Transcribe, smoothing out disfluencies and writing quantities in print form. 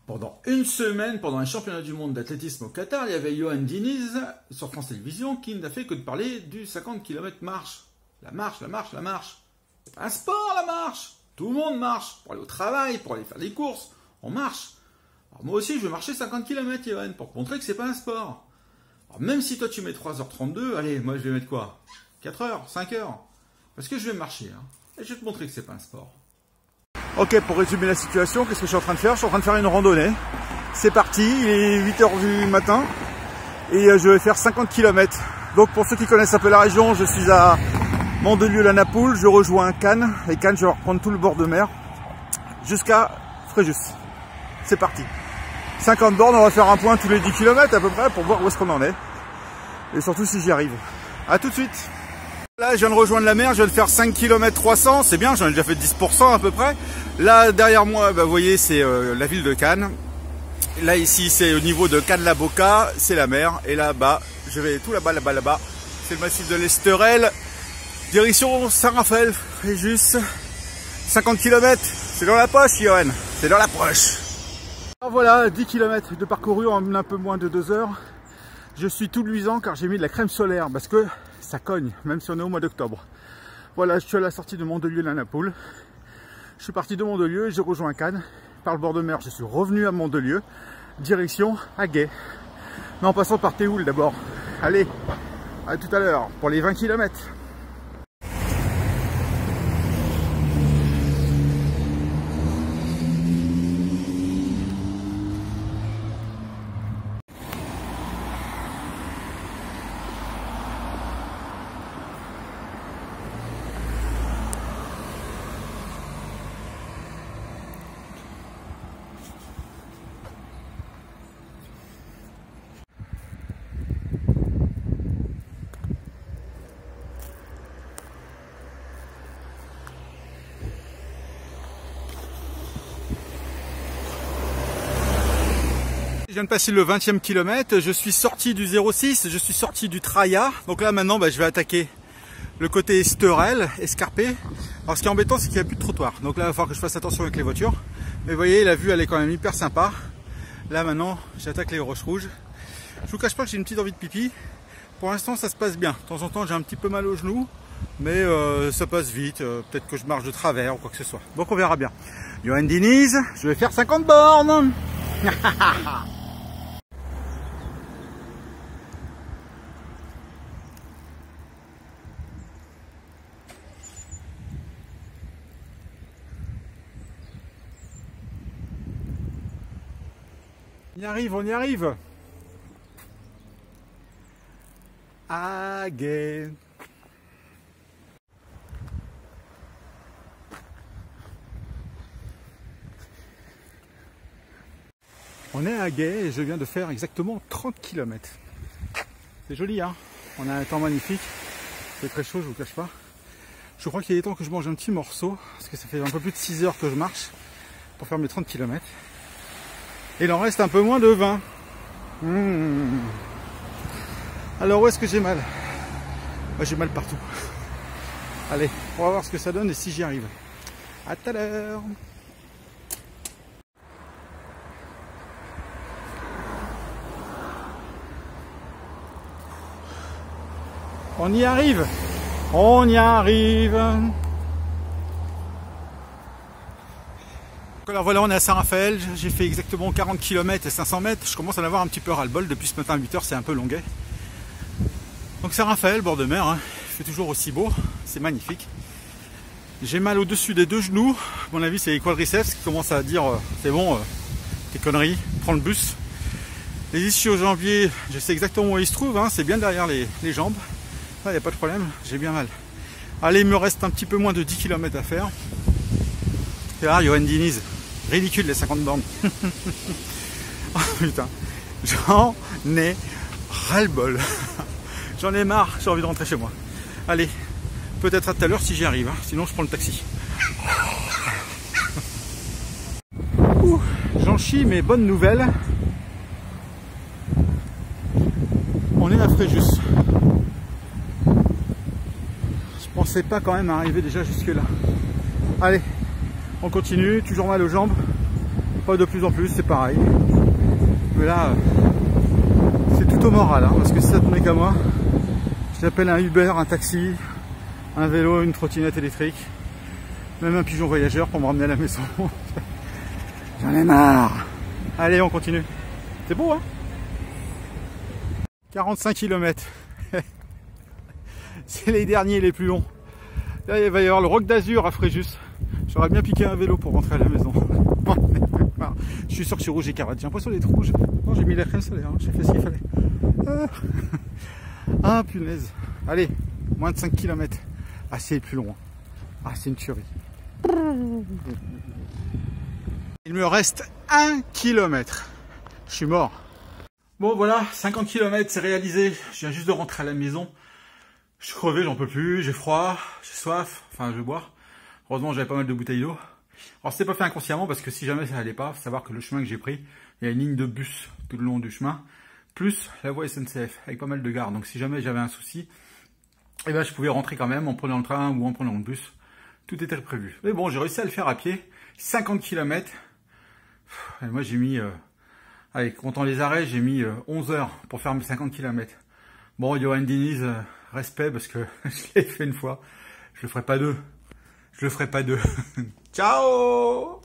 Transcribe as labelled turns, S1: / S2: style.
S1: Pendant une semaine, pendant un championnat du monde d'athlétisme au Qatar, il y avait Johan Diniz sur France Télévisions qui n'a fait que de parler du 50 km marche. La marche, la marche, la marche. C'est pas un sport la marche. Tout le monde marche. Pour aller au travail, pour aller faire des courses, on marche. Alors moi aussi je vais marcher 50 km Johan, pour te montrer que c'est pas un sport. Alors même si toi tu mets 3h32, allez, moi je vais mettre quoi? 4h, 5h. Parce que je vais marcher. Hein. Et je vais te montrer que c'est pas un sport. Ok, pour résumer la situation, qu'est-ce que je suis en train de faire? Je suis en train de faire une randonnée. C'est parti, il est 8h du matin et je vais faire 50 km. Donc pour ceux qui connaissent un peu la région, je suis à Mandelieu-la-Napoule, je rejoins Cannes. Et Cannes, je vais reprendre tout le bord de mer jusqu'à Fréjus. C'est parti. 50 bornes, on va faire un point tous les 10 km à peu près pour voir où est-ce qu'on en est. Et surtout si j'y arrive. A tout de suite. Là, je viens de rejoindre la mer, je viens de faire 5 km 300, c'est bien, j'en ai déjà fait 10% à peu près. Là, derrière moi, bah, vous voyez, c'est la ville de Cannes. Là, ici, c'est au niveau de Cannes-la-Boca, c'est la mer. Et là-bas, je vais tout là-bas, là-bas, c'est le massif de l'Esterel. Direction Saint-Raphaël, Fréjus. 50 km, c'est dans la poche, Johan, c'est dans la poche. Alors voilà, 10 km de parcouru en un peu moins de 2 heures. Je suis tout luisant car j'ai mis de la crème solaire parce que ça cogne, même si on est au mois d'octobre. Voilà, je suis à la sortie de Mandelieu-la-Napoule. Je suis parti de Mandelieu et j'ai rejoint Cannes. Par le bord de mer, je suis revenu à Mandelieu, direction Agay. Mais en passant par Théoul d'abord. Allez, à tout à l'heure pour les 20 km. Je viens de passer le 20e kilomètre, je suis sorti du 06, je suis sorti du Traya. Donc là maintenant je vais attaquer le côté Esterel, escarpé. Alors ce qui est embêtant c'est qu'il n'y a plus de trottoir. Donc là il va falloir que je fasse attention avec les voitures. Mais vous voyez la vue elle est quand même hyper sympa. Là maintenant j'attaque les roches rouges. Je vous cache pas que j'ai une petite envie de pipi. Pour l'instant ça se passe bien. De temps en temps j'ai un petit peu mal au genou. Mais ça passe vite. Peut-être que je marche de travers ou quoi que ce soit. Donc on verra bien. Johan Diniz, je vais faire 50 bornes. On y arrive, on y arrive. Agay. On est à Agay et je viens de faire exactement 30 km. C'est joli, hein? On a un temps magnifique. C'est très chaud, je vous cache pas. Je crois qu'il est temps que je mange un petit morceau parce que ça fait un peu plus de 6 heures que je marche pour faire mes 30 km. Et il en reste un peu moins de 20. Alors où est-ce que j'ai mal? Moi j'ai mal partout. Allez, on va voir ce que ça donne et si j'y arrive. À tout à l'heure. On y arrive. On y arrive. Alors voilà, on est à Saint-Raphaël, j'ai fait exactement 40 km et 500 mètres, je commence à en avoir un petit peu ras-le-bol, depuis ce matin à 8h c'est un peu longuet. Donc Saint-Raphaël, bord de mer, hein. Il fait toujours aussi beau, c'est magnifique. J'ai mal au-dessus des 2 genoux, à mon avis c'est les quadriceps qui commencent à dire c'est bon, tes conneries, prends le bus. Les ischio-jambiers, je sais exactement où ils se trouvent, hein. C'est bien derrière les jambes, il n'y a pas de problème, j'ai bien mal. Allez, il me reste un petit peu moins de 10 km à faire. Et là, Johan Diniz. Ridicule les 50 bornes. Oh putain, j'en ai ras-le-bol. J'en ai marre, j'ai envie de rentrer chez moi. Allez, peut-être à tout à l'heure si j'y arrive, hein. Sinon je prends le taxi. J'en chie, mais bonne nouvelle. On est à Fréjus. Je pensais pas quand même arriver déjà jusque là. Allez, on continue, toujours mal aux jambes. Pas de plus en plus, c'est pareil. Mais là, c'est tout au moral, hein, parce que si ça tenait qu'à moi, j'appelle un Uber, un taxi, un vélo, une trottinette électrique, même un pigeon voyageur pour me ramener à la maison. J'en ai marre. Allez, on continue. C'est beau, hein? 45 km. C'est les derniers, les plus longs. Là, il va y avoir le Roc d'Azur à Fréjus. J'aurais bien piqué un vélo pour rentrer à la maison. Je suis sûr que je suis rouge écarlate. J'ai l'impression d'être rouge. Non, j'ai mis la crème solaire. Hein. J'ai fait ce qu'il fallait. Ah, punaise. Allez, moins de 5 km. Ah, c'est plus long. Ah, c'est une tuerie. Il me reste 1 km. Je suis mort. Bon, voilà, 50 km, c'est réalisé. Je viens juste de rentrer à la maison. Je suis crevé, j'en peux plus. J'ai froid, j'ai soif. Enfin, je vais boire. Heureusement, j'avais pas mal de bouteilles d'eau. Alors, c'était pas fait inconsciemment parce que si jamais ça allait pas, faut savoir que le chemin que j'ai pris, il y a une ligne de bus tout le long du chemin, plus la voie SNCF avec pas mal de gares. Donc, si jamais j'avais un souci, eh ben, je pouvais rentrer quand même en prenant le train ou en prenant le bus. Tout était prévu. Mais bon, j'ai réussi à le faire à pied. 50 km. Et moi, j'ai mis, allez, comptant les arrêts, j'ai mis 11 heures pour faire mes 50 km. Bon, Johan Diniz, respect parce que je l'ai fait une fois. Je le ferai pas deux. Je le ferai pas deux. Ciao!